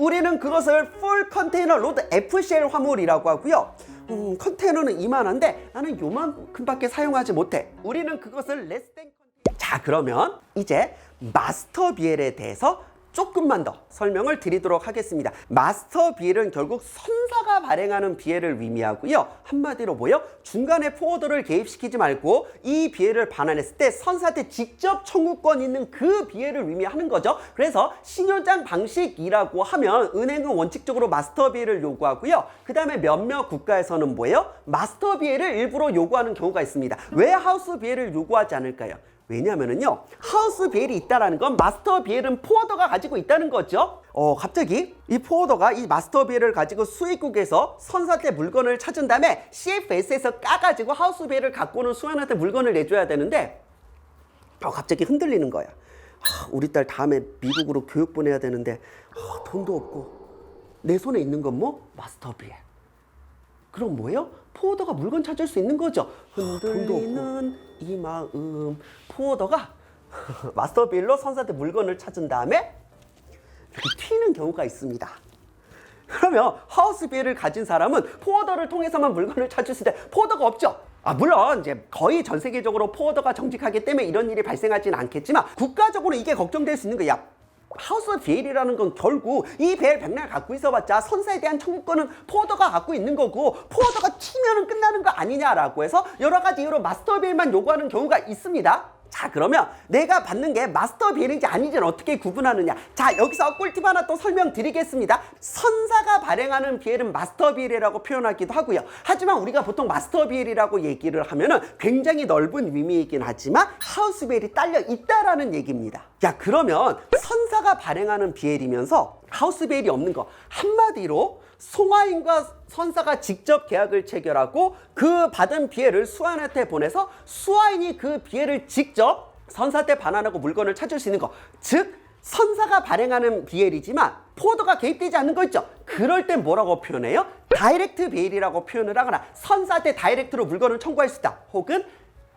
우리는 그것을 풀 컨테이너 로드 FCL 화물이라고 하고요. 컨테이너는 이만한데 나는 요만큼밖에 사용하지 못해. 우리는 그것을 레스 댄 컨테이너. 자, 그러면 이제 마스터 BL에 대해서 조금만 더 설명을 드리도록 하겠습니다. 마스터 BL은 결국 선사가 발행하는 BL을 의미하고요. 한마디로 뭐요? 중간에 포워더를 개입시키지 말고 이 BL을 반환했을 때 선사한테 직접 청구권 있는 그 BL을 의미하는 거죠. 그래서 신효장 방식이라고 하면 은행은 원칙적으로 마스터 BL을 요구하고요. 그 다음에 몇몇 국가에서는 뭐예요? 마스터 BL을 일부러 요구하는 경우가 있습니다. 왜 하우스 BL을 요구하지 않을까요? 왜냐면은요, 하우스 BL이 있다라는 건 마스터 BL은 포워더가 가지고 있다는 거죠. 갑자기 이 포워더가 이 마스터 BL을 가지고 수입국에서 선사한테 물건을 찾은 다음에 CFS에서 까가지고 하우스 BL을 갖고 오는 수완한테 물건을 내줘야 되는데 갑자기 흔들리는 거야. 우리 딸 다음에 미국으로 교육 보내야 되는데 돈도 없고 내 손에 있는 건 뭐? 마스터 BL. 그럼 뭐예요? 포워더가 물건 찾을 수 있는 거죠. 흔들리는 이 마음. 포워더가 마스터 BL로 선사한테 물건을 찾은 다음에 이렇게 튀는 경우가 있습니다. 그러면 하우스 BL을 가진 사람은 포워더를 통해서만 물건을 찾을 수 있는데 포워더가 없죠. 물론 이제 거의 전 세계적으로 포워더가 정직하기 때문에 이런 일이 발생하지는 않겠지만 국가적으로 이게 걱정될 수 있는 거야. 하우스 BL이라는 건 결국 이 BL 백날 갖고 있어봤자 선사에 대한 청구권은 포워더가 갖고 있는 거고 포워더가 튀면은 끝나는 거 아니냐라고 해서 여러 가지 이유로 마스터 BL만 요구하는 경우가 있습니다. 자, 그러면 내가 받는 게 마스터 BL인지 아닌지는 어떻게 구분하느냐. 자, 여기서 꿀팁 하나 또 설명드리겠습니다. 선사가 발행하는 BL은 마스터 BL이라고 표현하기도 하고요. 하지만 우리가 보통 마스터 BL이라고 얘기를 하면은 굉장히 넓은 의미이긴 하지만 하우스 BL이 딸려 있다라는 얘기입니다. 야, 그러면 선사가 발행하는 BL이면서 하우스 BL이 없는 거, 한마디로 송하인과 선사가 직접 계약을 체결하고 그 받은 BL을 수하인한테 보내서 수하인이 그 BL을 직접 선사한테 반환하고 물건을 찾을 수 있는 거, 즉 선사가 발행하는 BL이지만 포워더가 개입되지 않는 거 있죠. 그럴 땐 뭐라고 표현해요? 다이렉트 BL이라고 표현을 하거나 선사한테 다이렉트로 물건을 청구할 수 있다. 혹은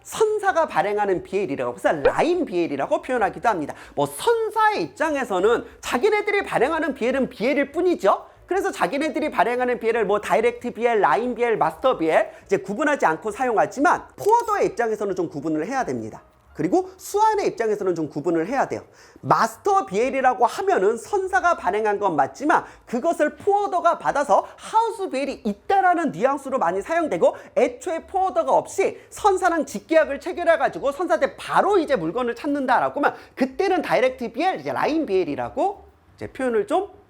선사가 발행하는 BL이라고 해서 라인 BL이라고 표현하기도 합니다. 뭐 선사의 입장에서는 자기네들이 발행하는 BL은 BL일 뿐이죠. 그래서 자기네들이 발행하는 BL을 뭐 다이렉트 BL, 라인 BL, 마스터 BL 이제 구분하지 않고 사용하지만 포워더의 입장에서는 좀 구분을 해야 됩니다. 그리고 수완의 입장에서는 좀 구분을 해야 돼요. 마스터 BL이라고 하면은 선사가 발행한 건 맞지만 그것을 포워더가 받아서 하우스 BL이 있다라는 뉘앙스로 많이 사용되고 애초에 포워더가 없이 선사랑 직계약을 체결해가지고 선사한테 바로 이제 물건을 찾는다라고 하면 그때는 다이렉트 BL, 이제 라인 BL이라고 이제 표현을 좀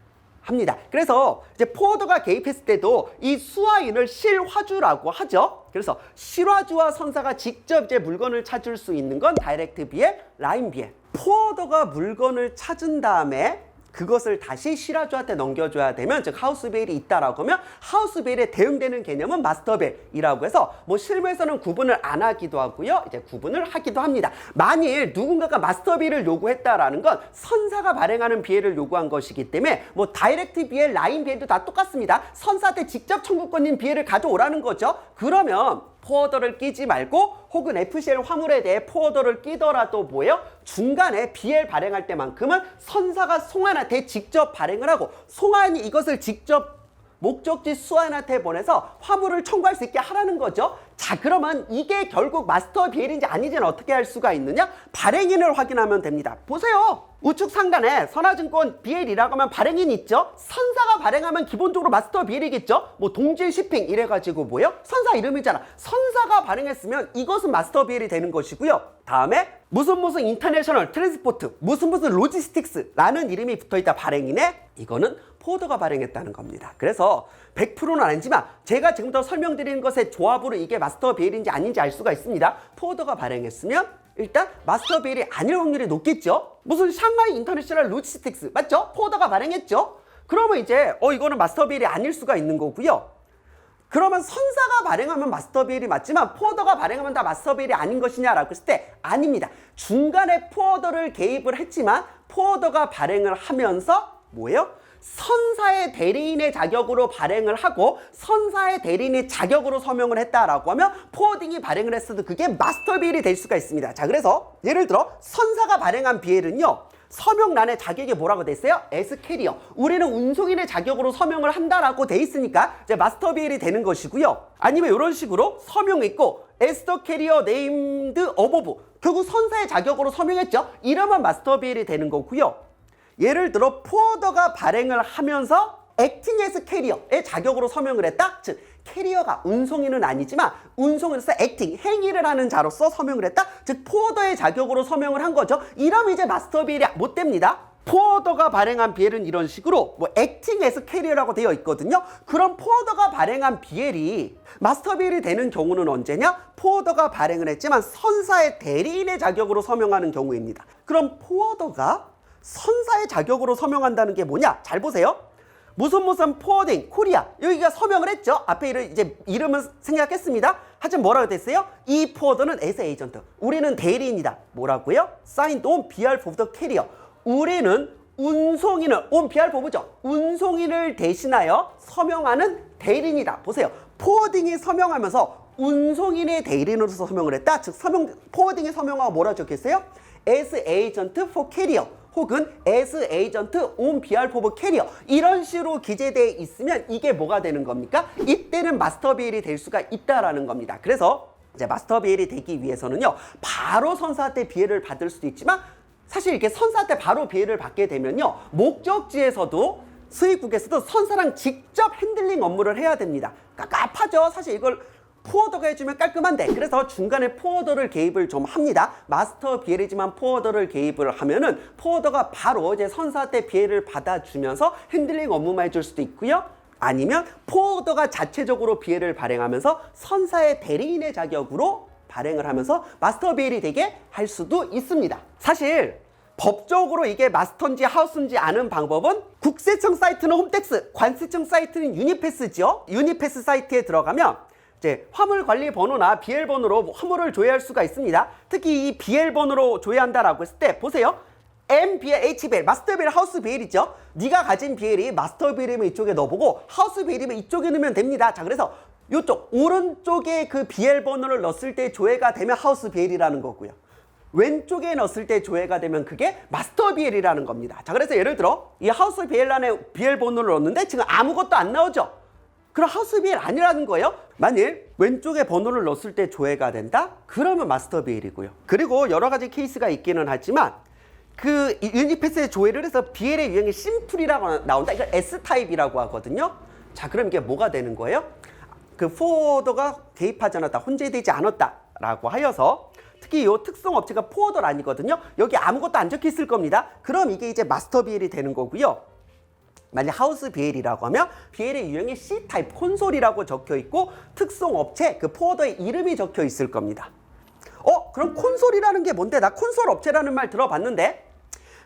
합니다. 그래서 이제 포워더가 개입했을 때도 이 수하인을 실화주라고 하죠. 그래서 실화주와 선사가 직접 이제 물건을 찾을 수 있는 건 다이렉트 BL, 라인 BL. 포워더가 물건을 찾은 다음에 그것을 다시 실화주한테 넘겨줘야 되면, 즉 하우스 BL이 있다라고 하면 하우스 BL에 대응되는 개념은 마스터 BL이라고 해서 뭐 실무에서는 구분을 안 하기도 하고요, 이제 구분을 하기도 합니다. 만일 누군가가 마스터 BL을 요구했다라는 건 선사가 발행하는 BL을 요구한 것이기 때문에 뭐 다이렉트 BL, 라인 BL도 다 똑같습니다. 선사한테 직접 청구권인 BL을 가져오라는 거죠. 그러면 포워더를 끼지 말고 혹은 FCL 화물에 대해 포워더를 끼더라도 뭐예요? 중간에 BL 발행할 때만큼은 선사가 송하인한테 직접 발행을 하고 송하인이 이것을 직접 목적지 수하인한테 보내서 화물을 청구할 수 있게 하라는 거죠. 자, 그러면 이게 결국 마스터 BL인지 아닌지는 어떻게 할 수가 있느냐? 발행인을 확인하면 됩니다. 보세요. 우측 상단에 선화증권 BL이라고 하면 발행인 있죠? 선사가 발행하면 기본적으로 마스터 BL이겠죠? 뭐 동질 shipping 이래가지고 뭐예요? 선사 이름이잖아. 선사가 발행했으면 이것은 마스터 BL이 되는 것이고요. 다음에 무슨 인터내셔널 트랜스포트, 무슨 로지스틱스라는 이름이 붙어있다 발행인에, 이거는 포워더가 발행했다는 겁니다. 그래서 100%는 아니지만 제가 지금부터 설명드리는 것의 조합으로 이게 마스터 BL인지 아닌지 알 수가 있습니다. 포워더가 발행했으면 일단 마스터 BL이 아닐 확률이 높겠죠. 무슨 샹하이 인터내셔널 로지스틱스 맞죠? 포워더가 발행했죠. 그러면 이제 이거는 마스터 BL이 아닐 수가 있는 거고요. 그러면 선사가 발행하면 마스터 BL이 맞지만 포워더가 발행하면 다 마스터 BL이 아닌 것이냐라고 했을 때 아닙니다. 중간에 포워더를 개입을 했지만 포워더가 발행을 하면서 뭐예요? 선사의 대리인의 자격으로 발행을 하고 선사의 대리인의 자격으로 서명을 했다라고 하면 포워딩이 발행을 했어도 그게 마스터 BL이 될 수가 있습니다. 자, 그래서 예를 들어 선사가 발행한 BL은요, 서명란에 자격이 뭐라고 돼 있어요? S 캐리어. 우리는 운송인의 자격으로 서명을 한다라고 돼 있으니까 이제 마스터 BL이 되는 것이고요. 아니면 이런 식으로 서명 있고 as the carrier named above. 결국 선사의 자격으로 서명했죠. 이러면 마스터 BL이 되는 거고요. 예를 들어 포워더가 발행을 하면서 acting as carrier의 자격으로 서명을 했다. 즉 캐리어가 운송인은 아니지만 운송인으로서 acting, 행위를 하는 자로서 서명을 했다. 즉 포워더의 자격으로 서명을 한 거죠. 이러면 이제 마스터 BL이 못 됩니다. 포워더가 발행한 BL은 이런 식으로 뭐 acting as carrier라고 되어 있거든요. 그럼 포워더가 발행한 BL이 마스터 BL이 되는 경우는 언제냐? 포워더가 발행을 했지만 선사의 대리인의 자격으로 서명하는 경우입니다. 그럼 포워더가 선사의 자격으로 서명한다는 게 뭐냐? 잘 보세요. 무슨 포워딩 코리아 여기가 서명을 했죠. 앞에 이제 이름은 생략했습니다. 하지만 뭐라고 됐어요? 이 포워더는 as 에이전트. 우리는 대리인이다. 뭐라고요? signed on behalf of the carrier. 우리는 운송인을 on behalf of죠. 운송인을 대신하여 서명하는 대리인이다. 보세요. 포워딩이 서명하면서 운송인의 대리인으로서 서명을 했다. 즉 포워딩이 서명하고 뭐라고 적혔어요? as agent for carrier. 혹은 as agent on behalf of carrier 이런 식으로 기재되어 있으면 이게 뭐가 되는 겁니까? 이때는 마스터 BL이 될 수가 있다라는 겁니다. 그래서 이제 마스터 BL이 되기 위해서는요, 바로 선사한테 BL을 받을 수도 있지만 사실 이렇게 선사한테 바로 BL을 받게 되면요, 목적지에서도 수입국에서도 선사랑 직접 핸들링 업무를 해야 됩니다. 깝깝하죠. 사실 이걸 포워더가 해주면 깔끔한데, 그래서 중간에 포워더를 개입을 좀 합니다. 마스터 BL이지만 포워더를 개입을 하면은 포워더가 바로 이제 선사한테 BL을 받아주면서 핸들링 업무만 해줄 수도 있고요. 아니면 포워더가 자체적으로 BL을 발행하면서 선사의 대리인의 자격으로 발행을 하면서 마스터 BL이 되게 할 수도 있습니다. 사실 법적으로 이게 마스터인지 하우스인지 아는 방법은 국세청 사이트는 홈택스, 관세청 사이트는 유니패스죠. 유니패스 사이트에 들어가면 이제 화물 관리 번호나 BL 번호로 화물을 조회할 수가 있습니다. 특히 이 BL 번호로 조회한다라고 했을 때 보세요. MBL, HBL, 마스터 BL, 하우스 BL이죠. 네가 가진 BL이 마스터 BL이면 이쪽에 넣어보고 하우스 BL이면 이쪽에 넣으면 됩니다. 자, 그래서 이쪽 오른쪽에 그 BL 번호를 넣었을 때 조회가 되면 하우스 BL이라는 거고요. 왼쪽에 넣었을 때 조회가 되면 그게 마스터 BL이라는 겁니다. 자, 그래서 예를 들어 이 하우스 BL란에 BL 번호를 넣었는데 지금 아무것도 안 나오죠. 그럼 하우스 BL 아니라는 거예요. 만일 왼쪽에 번호를 넣었을 때 조회가 된다? 그러면 마스터 BL이고요. 그리고 여러 가지 케이스가 있기는 하지만 그 유니패스에 조회를 해서 BL의 유형이 심플이라고 나온다. 이걸 S타입이라고 하거든요. 자, 그럼 이게 뭐가 되는 거예요? 그 포워더가 개입하지 않았다, 혼재되지 않았다라고 하여서 특히 이 특성 업체가 포워더는 아니거든요. 여기 아무것도 안 적혀 있을 겁니다. 그럼 이게 이제 마스터 BL이 되는 거고요. 만약 하우스 BL이라고 하면 BL의 유형이 C타입 콘솔이라고 적혀 있고 특성 업체 그 포워더의 이름이 적혀 있을 겁니다. 그럼 콘솔이라는 게 뭔데? 나 콘솔 업체라는 말 들어봤는데,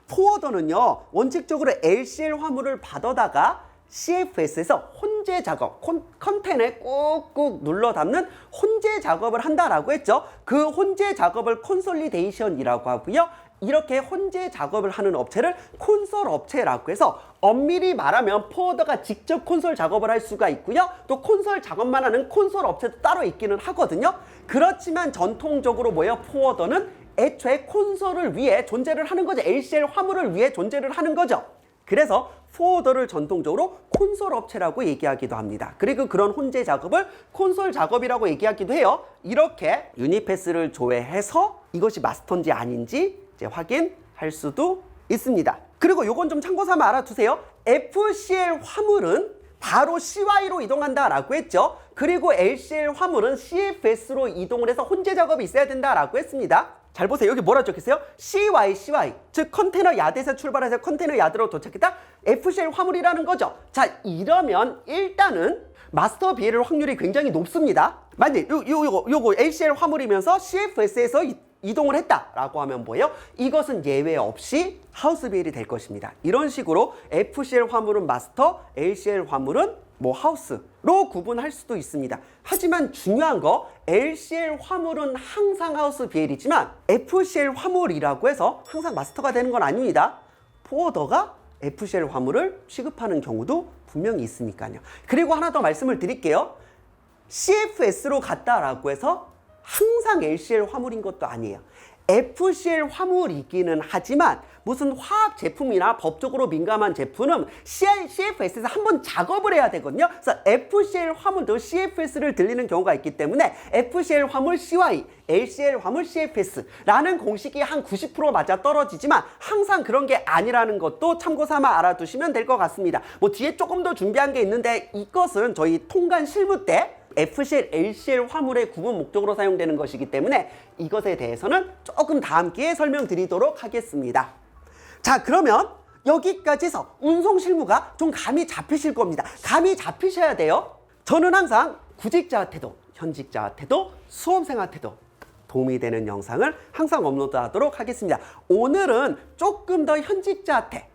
포워더는요 원칙적으로 LCL 화물을 받아다가 CFS에서 혼재 작업, 컨테너에 꾹꾹 눌러 담는 혼재 작업을 한다라고 했죠. 그 혼재 작업을 콘솔리데이션이라고 하고요. 이렇게 혼재 작업을 하는 업체를 콘솔 업체라고 해서 엄밀히 말하면 포워더가 직접 콘솔 작업을 할 수가 있고요. 또 콘솔 작업만 하는 콘솔 업체도 따로 있기는 하거든요. 그렇지만 전통적으로 뭐예요? 포워더는 애초에 콘솔을 위해 존재를 하는 거죠. LCL 화물을 위해 존재를 하는 거죠. 그래서 포워더를 전통적으로 콘솔 업체라고 얘기하기도 합니다. 그리고 그런 혼재 작업을 콘솔 작업이라고 얘기하기도 해요. 이렇게 유니패스를 조회해서 이것이 마스터인지 아닌지 이제 확인할 수도 있습니다. 그리고 요건 좀 참고 삼아 알아두세요. FCL 화물은 바로 CY로 이동한다라고 했죠. 그리고 LCL 화물은 CFS로 이동을 해서 혼재 작업이 있어야 된다라고 했습니다. 잘 보세요. 여기 뭐라 적혔어요? CY. 즉 컨테이너 야드에서 출발해서 컨테이너 야드로 도착했다. FCL 화물이라는 거죠. 자, 이러면 일단은 마스터 BL 확률이 굉장히 높습니다. 만약 요거 LCL 화물이면서 CFS에서 이동을 했다라고 하면 뭐예요? 이것은 예외 없이 하우스 BL이 될 것입니다. 이런 식으로 FCL 화물은 마스터, LCL 화물은 뭐 하우스로 구분할 수도 있습니다. 하지만 중요한 거, LCL 화물은 항상 하우스 BL이지만 FCL 화물이라고 해서 항상 마스터가 되는 건 아닙니다. 포워더가 FCL 화물을 취급하는 경우도 분명히 있으니까요. 그리고 하나 더 말씀을 드릴게요. CFS로 갔다라고 해서 항상 LCL 화물인 것도 아니에요. FCL 화물이기는 하지만 무슨 화학 제품이나 법적으로 민감한 제품은 CFS에서 한번 작업을 해야 되거든요. 그래서 FCL 화물도 CFS를 들리는 경우가 있기 때문에 FCL 화물 CY, LCL 화물 CFS라는 공식이 한 90% 맞아 떨어지지만 항상 그런 게 아니라는 것도 참고 삼아 알아두시면 될 것 같습니다. 뭐 뒤에 조금 더 준비한 게 있는데 이것은 저희 통관 실무 때 FCL, LCL 화물의 구분 목적으로 사용되는 것이기 때문에 이것에 대해서는 조금 다음 기회에 설명드리도록 하겠습니다. 자, 그러면 여기까지 해서 운송 실무가 좀 감이 잡히실 겁니다. 감이 잡히셔야 돼요. 저는 항상 구직자한테도, 현직자한테도, 수험생한테도 도움이 되는 영상을 항상 업로드하도록 하겠습니다. 오늘은 조금 더 현직자한테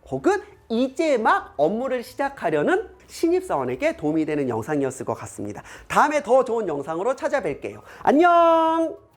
혹은 이제 막 업무를 시작하려는 신입사원에게 도움이 되는 영상이었을 것 같습니다. 다음에 더 좋은 영상으로 찾아뵐게요. 안녕!